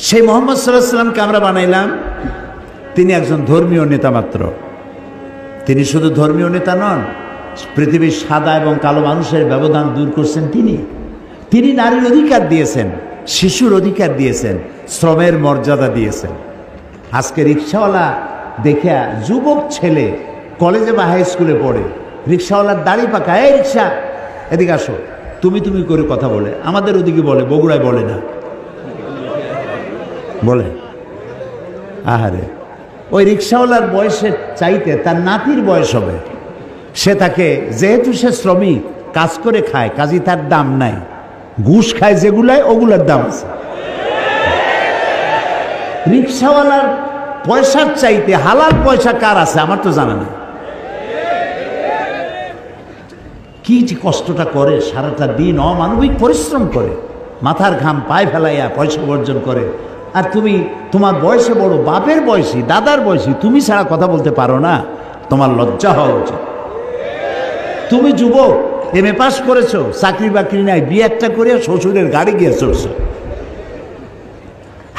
সেই মুহাম্মদ সাল্লাল্লাহু আলাইহি ওয়াসাল্লামকে আমরা বানাইলাম তিনি একজন ধর্মীয় নেতা মাত্র। তিনি শুধু ধর্মীয় নেতা নন, পৃথিবীর সাদা এবং কালো মানুষের ব্যবধান দূর করছেন তিনি নারীর অধিকার দিয়েছেন, শিশুর অধিকার দিয়েছেন, শ্রমের মর্যাদা দিয়েছেন। আজকে রিক্সাওয়ালা দেখে যুবক ছেলে কলেজে বা হাই স্কুলে পড়ে, রিক্সাওয়ালার দাড়ি পাকা, এই রিক্সা এদিকে আসো, তুমি করে কথা বলে। আমাদের ওদিকে বলে, বগুড়ায় বলে না, বলে আহারে ওই রিক্সাওয়ালার বয়সের চাইতে তার নাতির বয়স হবে, সে তাকে, যেহেতু সে শ্রমিক কাজ করে খায়, কাজী তার দাম নাই, ঘুষ খায় যেগুলায় ওগুলার দাম আছে। রিক্সাওয়ালার পয়সার চাইতে হালাল পয়সা কার আছে আমার তো জানা নেই। কি যে কষ্টটা করে, সারাটা দিন অমানবিক পরিশ্রম করে, মাথার ঘাম পায়ে ফেলাইয়া পয়সা উপার্জন করে, আর তুমি তোমার বয়সে বড়, বাপের বয়সী, দাদার বয়সী, তুমি ছাড়া কথা বলতে পারো না, তোমার লজ্জা হওয়া উচিত। তুমি যুবক, এমএ পাস করেছো, চাকরি বাকরি নাই, বিয়ে একটা করে শ্বশুরের গাড়ি গিয়ে চড়ছো,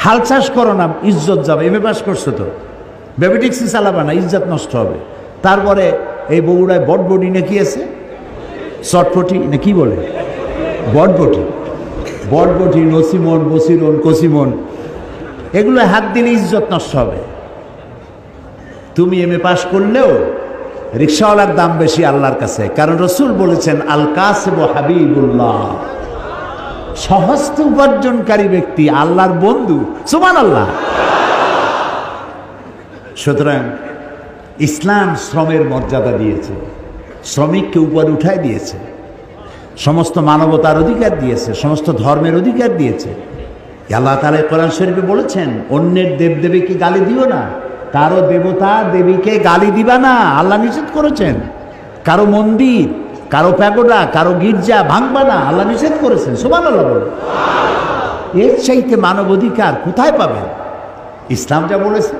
হাল চাষ করো না, ইজ্জত যাবে। এমএ পাস করছো তো বেবি ট্যাক্সি চালাবা না, ইজ্জত নষ্ট হবে। তারপরে এই বগুড়ায় বটবটি না কি আছে, চটপটি না কি বলে, বটবটি, নসিমন, বসিরন, কসিমন, এগুলো হাত দিলে ইজ্জত নষ্ট হবে। তুমি এমএ পাস করলেও রিক্সাওয়ালার দাম বেশি আল্লাহর কাছে, কারণ রসুল বলেছেন আল কাসিব হাবিবুল্লাহ, সহস্তে উপার্জনকারী ব্যক্তি আল্লাহর বন্ধু। সুবহানাল্লাহ। সুতরাং ইসলাম শ্রমের মর্যাদা দিয়েছে, শ্রমিককে উপরে উঠায় দিয়েছে, সমস্ত মানবতার অধিকার দিয়েছে, সমস্ত ধর্মের অধিকার দিয়েছে। আল্লাহ তাআলা কোরআন শরীফে বলেছেন অন্যের দেবদেবীকে গালি দিও না, কারো দেবতা দেবীকে গালি দিবা না, আল্লাহ নিষেধ করেছেন। কারো মন্দির, কারো প্যাগোডা, কারো গির্জা ভাঙবা না, আল্লাহ নিষেধ করেছেন। সুবহানাল্লাহ বলে। এর চাইতে মানব অধিকার কোথায় পাবেন? ইসলাম যা বলেছে,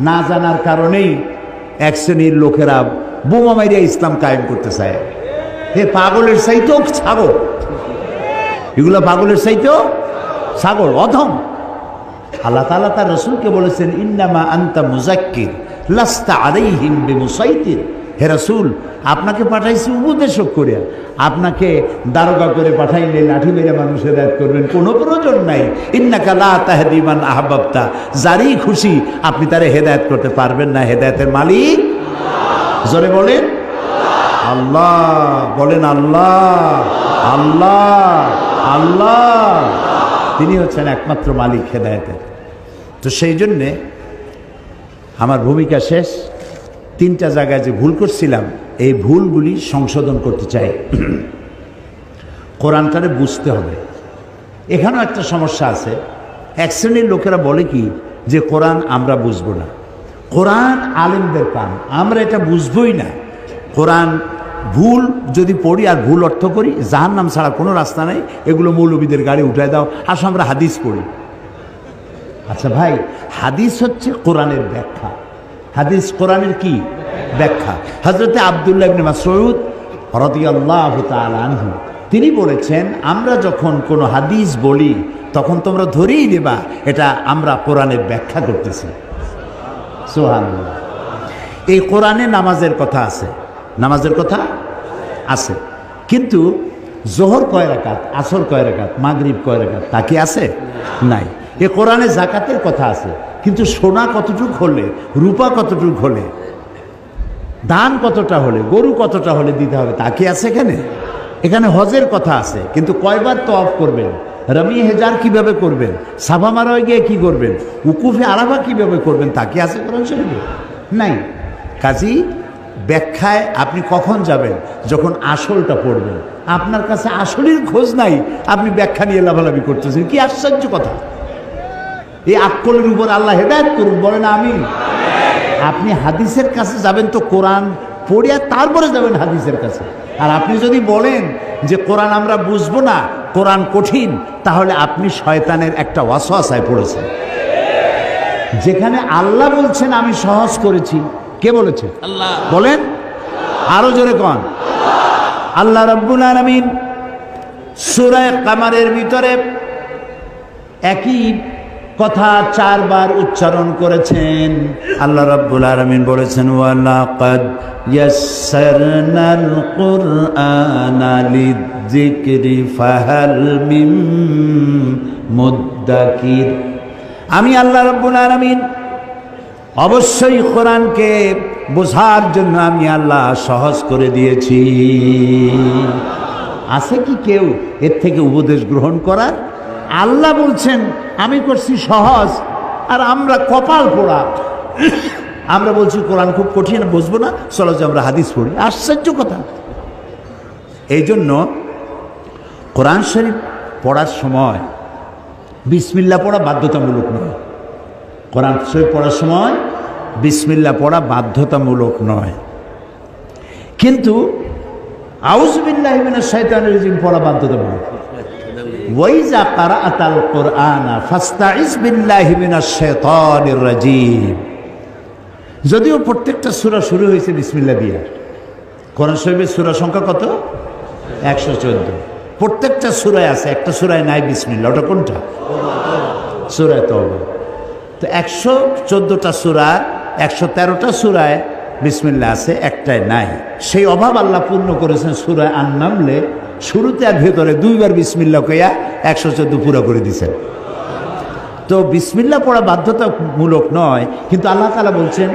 না জানার কারণেই এক শ্রেণীর লোকেরা বোমা মাইরিয়া ইসলাম কায়েম করতে চায়। হে পাগলের চাইতেও ছাগল, এগুলো পাগলের চাইতেও ছাগল, অধম। আল্লাহ তাআলা তার রাসূলকে বলেছেন ইন্নামা আনতা মুযাক্কির লাস্তা আলাইহিম বিমুসাইতির। হে রাসূল, আপনাকে পাঠাইছি উপদেশক করে, আপনাকে দারোগা করে পাঠাইলে লাঠি মেরে মানুষ হেদায়েত করবেন কোনো প্রয়োজন নাই। ইন্নাকা লা তাহদি মান আহবাবতা, যারই খুশি আপনি তারে হেদায়েত করতে পারবেন না, হেদায়েতের মালিক জোরে বলেন আল্লাহ, বলেন আল্লাহ, আল্লাহ, আল্লাহ, তিনি হচ্ছেন একমাত্র মালিক হেদায়েতের। তো সেই জন্যে আমার ভূমিকা শেষ। তিনটা জায়গায় যে ভুল করছিলাম, এই ভুলগুলি সংশোধন করতে চাই। কোরআনটারে বুঝতে হবে। এখানেও একটা সমস্যা আছে, এক শ্রেণীর লোকেরা বলে কি যে কোরআন আমরা বুঝবো না, কোরআন আলেমদের কাম, আমরা এটা বুঝবই না। কোরআন ভুল যদি পড়ি আর ভুল অর্থ করি, জাহান্নাম ছাড়া কোনো রাস্তা নেই, এগুলো মৌলবীদের গাড়ি উঠায় দাও, আসো আমরা হাদিস পড়ি। আচ্ছা ভাই, হাদিস হচ্ছে কোরআনের ব্যাখ্যা, হাদিস কোরআনের কি ব্যাখ্যা। হযরতে আব্দুল্লাহ ইবনে মাসউদ রাদিয়াল্লাহু তাআলা আনহু তিনি বলেছেন, আমরা যখন কোনো হাদিস বলি তখন তোমরা ধরেই নেবা এটা আমরা কোরআনের ব্যাখ্যা করতেছি। সুবহানাল্লাহ। এই কোরআনে নামাজের কথা আছে, নামাজের কথা আছে, কিন্তু জোহর কয় রাকাত, আসর কয় রাকাত, মাগরিব কয় রাকাত তা কি আছে? নাই। এ কোরআনে যাকাতের কথা আছে, কিন্তু সোনা কতটুক হলে, রূপা কতটুক হলে, দান কতটা হলে, গরু কতটা হলে দিতে হবে তা কি আছে এখানে? এখানে হজের কথা আছে, কিন্তু কয়বার তওয়াফ করবেন, রামি হেজার কিভাবে করবেন, সাফা মারোয় গিয়ে কি করবেন, উকুফে আরাফা কিভাবে করবেন তা কি আছে কোরআন শরীফে? নাই। কাজী ব্যাখ্যায় আপনি কখন যাবেন? যখন আসলটা পড়বেন। আপনার কাছে আসলের খোঁজ নাই, আপনি ব্যাখ্যা নিয়ে লাভালাভি করতেছেন, কি আশ্চর্য কথা। এই আক্কলের উপর আল্লাহ হেদায়েত করুন, বলেন আমিন। আপনি হাদিসের কাছে যাবেন তো কোরআন পড়িয়া তারপরে যাবেন হাদিসের কাছে। আর আপনি যদি বলেন যে কোরআন আমরা বুঝবো না, কোরআন কঠিন, তাহলে আপনি শয়তানের একটা ওয়াসওয়াসায় পড়েছেন। যেখানে আল্লাহ বলছেন আমি সহজ করেছি, কে বলেছে? আল্লাহ। বলেন আরো জোরে কোন? আল্লাহ রাব্বুল আলামিন সূরা কামারের ভিতরে একই কথা 4 বার উচ্চারণ করেছেন। আল্লাহ রাব্বুল আলামিন বলেছেন ওয়ালাকাদ ইয়াসসারনাল কুরআনা লিযিকরি ফাহাল মিন মুদ্দাকির। আমি আল্লাহ রাব্বুল আলামিন অবশ্যই কোরআনকে বোঝার জন্য আমি আল্লাহ সহজ করে দিয়েছি। আছে কি কেউ এর থেকে উপদেশ গ্রহণ করার? আল্লাহ বলছেন আমি করছি সহজ, আর আমরা কপাল পোড়া আমরা বলছি কোরআন খুব কঠিন, বুঝবো না, চলো যে আমরা হাদিস পড়ি। আশ্চর্য কথা। এই জন্য কোরআন শরীফ পড়ার সময় বিসমিল্লাহ পড়া বাধ্যতামূলক নয়। কোরআন শরীফ পড়ার সময় বিসমিল্লাহ পড়া বাধ্যতামূলক নয়, কিন্তু আউযু বিল্লাহি মিনাশ শাইতানির রাজিম পড়া বাধ্যতামূলক। ওয়াইজা ক্বারাআতাল কুরআনা ফাস্তাইজ বিল্লাহি মিনাশ শাইতানির রাজিম। যদিও প্রত্যেকটা সূরা শুরু হয়েছে বিসমিল্লাহ দিয়ে। কোরআন শরীফের সূরা সংখ্যা কত? 114। প্রত্যেকটা সূরায় আছে, একটা সূরায় নাই বিসমিল্লাহ। ওটা কোনটা? সূরা তাওবা। তো 114টা সূরা, 113টা সূরায় বিসমিল্লাহ আছে, একটাই নাই। সেই অভাব আল্লাহ পূর্ণ করেছেন সূরা আন-নামলে। শুরুতে আর ভেতরে 2 বার বিসমিল্লাহ কইয়া 114 পুরো করে দিয়েছেন। তো বিসমিল্লাহ পড়া বাধ্যতামূলক নয়, কিন্তু আল্লাহ তাআলা বলছেন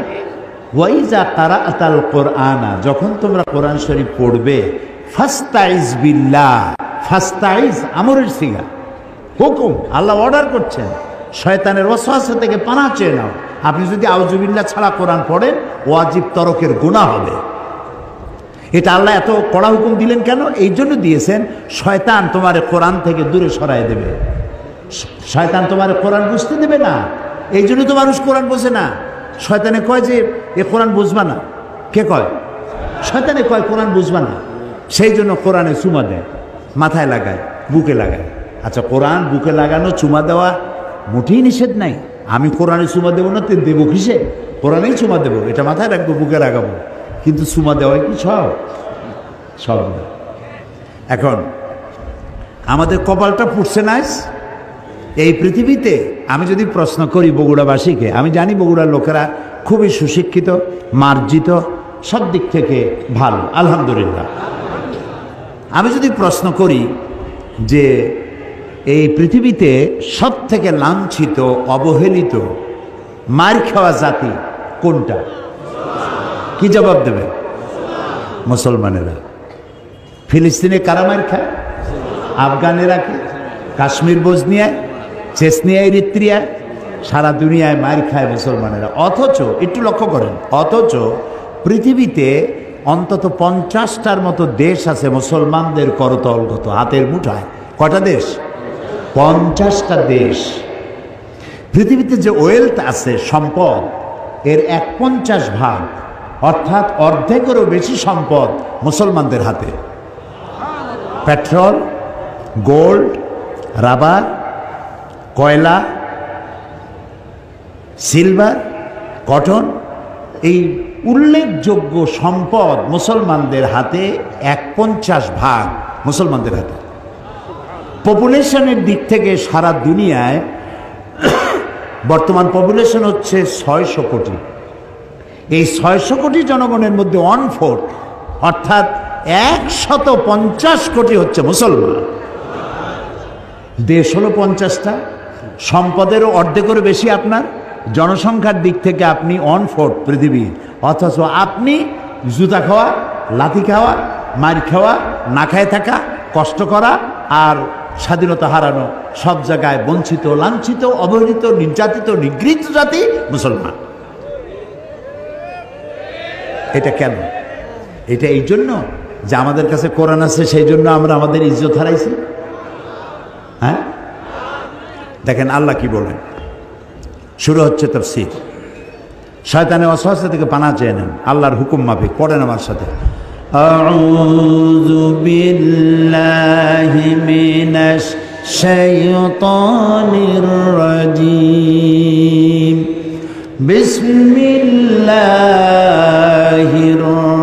ওয়াইজা ক্বারাআতাল কুরআনা, যখন তোমরা কোরআন শরীফ পড়বে, ফাস্তাইজ বিল্লাহ। ফাস্তাইজ আমরের সিগা, হুকুম, আল্লাহ অর্ডার করছেন। শয়তানের ওয়াসওয়াসা থেকে পানাহ চেয়ে নাও। আপনি যদি আউযু বিল্লাহ ছাড়া কোরআন পড়েন, ওয়াজিব তরকের গুনাহ হবে। এটা আল্লাহ এত কড়া হুকুম দিলেন কেন? এই জন্য দিয়েছেন, শয়তান তোমার কোরআন থেকে দূরে সরায় দেবে। শয়তান তোমার কোরআন বুঝতে দেবে না। এই জন্য তো মানুষ কোরআন বোঝে না। শয়তানে কয় যে এ কোরআন বুঝবা না। কে কয়? শয়তানে কয় কোরআন বুঝবা না। সেই জন্য কোরআনে চুমা দেয়, মাথায় লাগায়, বুকে লাগায়। আচ্ছা, কোরআন বুকে লাগানো চুমা দেওয়া মোটেই নিষেধ নাই। আমি কোরআনে চুমা দেবো না, দেবো কিসে? কোরআনেই চুমা দেবো, এটা মাথায় রাখবো, বুকে লাগাবো। কিন্তু চুমা দেওয়াই কি সব না। এখন আমাদের কপালটা ফুটছে না এই পৃথিবীতে। আমি যদি প্রশ্ন করি বগুড়াবাসীকে, আমি জানি বগুড়ার লোকেরা খুবই সুশিক্ষিত, মার্জিত, সব দিক থেকে ভালো, আলহামদুলিল্লাহ। আমি যদি প্রশ্ন করি যে এই পৃথিবীতে সব থেকে লাঞ্ছিত, অবহেলিত, মার খাওয়া জাতি কোনটা, কি জবাব দেবে? মুসলমানেরা। ফিলিস্তিনে কারা মার খায়? আফগানেরা কি? কাশ্মীর, বজনিয়া, চেচনিয়া, ইরিত্রিয়া, সারা দুনিয়ায় মার খায় মুসলমানেরা। অথচ একটু লক্ষ্য করেন, অথচ পৃথিবীতে অন্তত 50টার মতো দেশ আছে মুসলমানদের করতলগত, হাতের মুঠায়। কটা দেশ? 50টা দেশ। পৃথিবীতে যে ওয়েলথ আছে, সম্পদ, এর 1/50 ভাগ, অর্থাৎ অর্ধেকেরও বেশি সম্পদ মুসলমানদের হাতে। পেট্রোল, গোল্ড, রাবার, কয়লা, সিলভার, কটন, এই উল্লেখযোগ্য সম্পদ মুসলমানদের হাতে। 1/50 ভাগ মুসলমানদের হাতে। পপুলেশনের দিক থেকে সারা দুনিয়ায় বর্তমান পপুলেশন হচ্ছে 600 কোটি। এই 600 কোটি জনগণের মধ্যে 1/4 অর্থাৎ 150 কোটি হচ্ছে মুসলমান। দেশ হলো 50টা, সম্পদেরও অর্ধেকেরও বেশি আপনার। জনসংখ্যার দিক থেকে আপনি 1/4 পৃথিবী, অথচ আপনি জুতা খাওয়া, লাথি খাওয়া, মার খাওয়া, না খায় থাকা, কষ্ট করা আর স্বাধীনতা হারানো, সব জায়গায় বঞ্চিত, লাঞ্ছিত, অবহেলিত, নির্যাতিত, নিগৃহীত জাতি মুসলমান। এটা কেন? এটা এই জন্য যে আমাদের কাছে কোরআন আছে, সেই জন্য আমরা আমাদের ইজ্জত হারাইছি। হ্যাঁ, দেখেন আল্লাহ কি বলেন। শুরু হচ্ছে তাফসীর। শয়তানের ওয়াসওয়াসা থেকে পানাহ চেয়ে নেন আল্লাহর হুকুম মাফিক। পড়েন আমার সাথে, আউযু বিল্লাহি মিনাশ শাইতানির রাজীম, বিসমিল্লাহির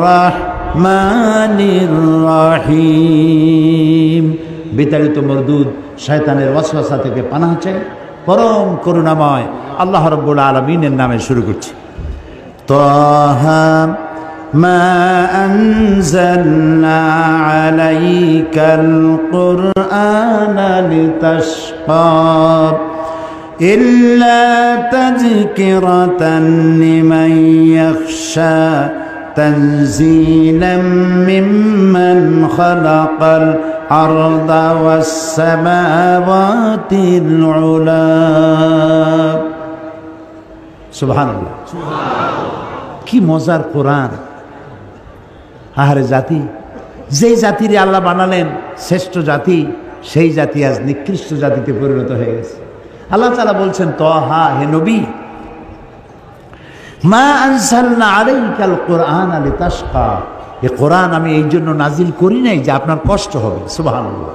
রাহমানির রাহিম। বিতাড়িত মরদুদ শয়তানের ওয়াসওয়াসা থেকে পানাহ চাই। পরম করুণাময় আল্লাহ রাব্বুল আলামিনের নামে শুরু করছি। তাহা মা আনজালনা আলাইকাল কুরআনা লিতাশকা ইল্লা তাযকিরাতান লিমান ইয়াখশা তানযীলাম মিম্মান খালাকাল আরদা ওয়াস সামাওয়াতিল উলা। সুবহানাল্লাহ। কি মজার কোরআন। আহারে জাতি, যেই জাতিরে আল্লাহ বানালেন শ্রেষ্ঠ জাতি, সেই জাতি আজ নিকৃষ্ট জাতিতে পরিণত হয়ে গেছে। আল্লাহ তাআলা বলছেন, তাহা, হে নবী, মা আনজালনা আলাইকাল কুরআনা লিতাশকা, এই কোরআন আমি এই জন্য নাজিল করি নাই যে আপনার কষ্ট হবে। সুবহানাল্লাহ,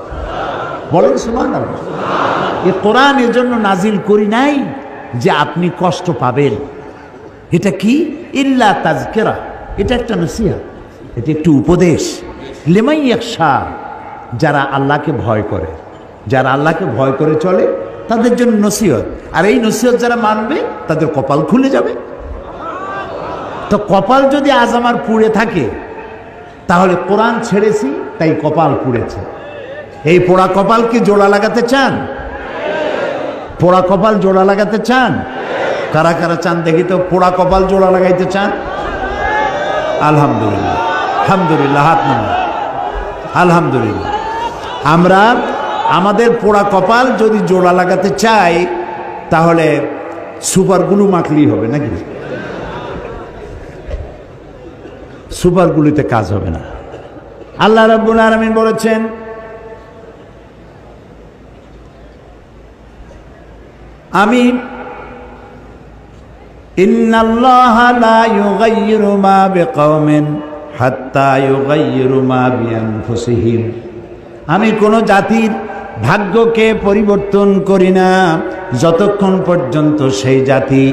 বলেন সুবহানাল্লাহ। এই কোরআন এর জন্য নাজিল করি নাই যে আপনি কষ্ট পাবেন। এটা কি? ইল্লা তাযকিরা, এটা একটা নসিহত, এটা একটু উপদেশ। লিমান ইয়াখশা, যারা আল্লাহকে ভয় করে, যারা আল্লাহকে ভয় করে চলে তাদের জন্য নসিহত। আর এই নসিহত যারা মানবে তাদের কপাল খুলে যাবে। তো কপাল যদি আজ আমার পুড়ে থাকে, তাহলে কোরআন ছেড়েছি তাই কপাল পুড়েছে। এই পোড়া কপালকে জোড়া লাগাতে চান? পোড়া কপাল জোড়া লাগাতে চান? কারা কারা চান দেখি তো, পোড়া কপাল জোড়া লাগাইতে চান? আলহামদুলিল্লাহ, আলহামদুলিল্লাহ, হাত নামান। আলহামদুলিল্লাহ। আমরা আমাদের পোড়া কপাল যদি জোড়া লাগাতে চাই তাহলে সুপার গ্লু মাখলেই হবে নাকি? সুপার গ্লুতে কাজ হবে না। আল্লাহ রাব্বুল আলামিন বলেছেন, আমি ইন্নাল্লাহা লা ইউগাইয়িরু মা বিকওমিন হাত্তা ইউগাইয়িরু মা বিআনফুসিহিম, আমি কোন জাতির ভাগ্যকে পরিবর্তন করি না যতক্ষণ পর্যন্ত সেই জাতি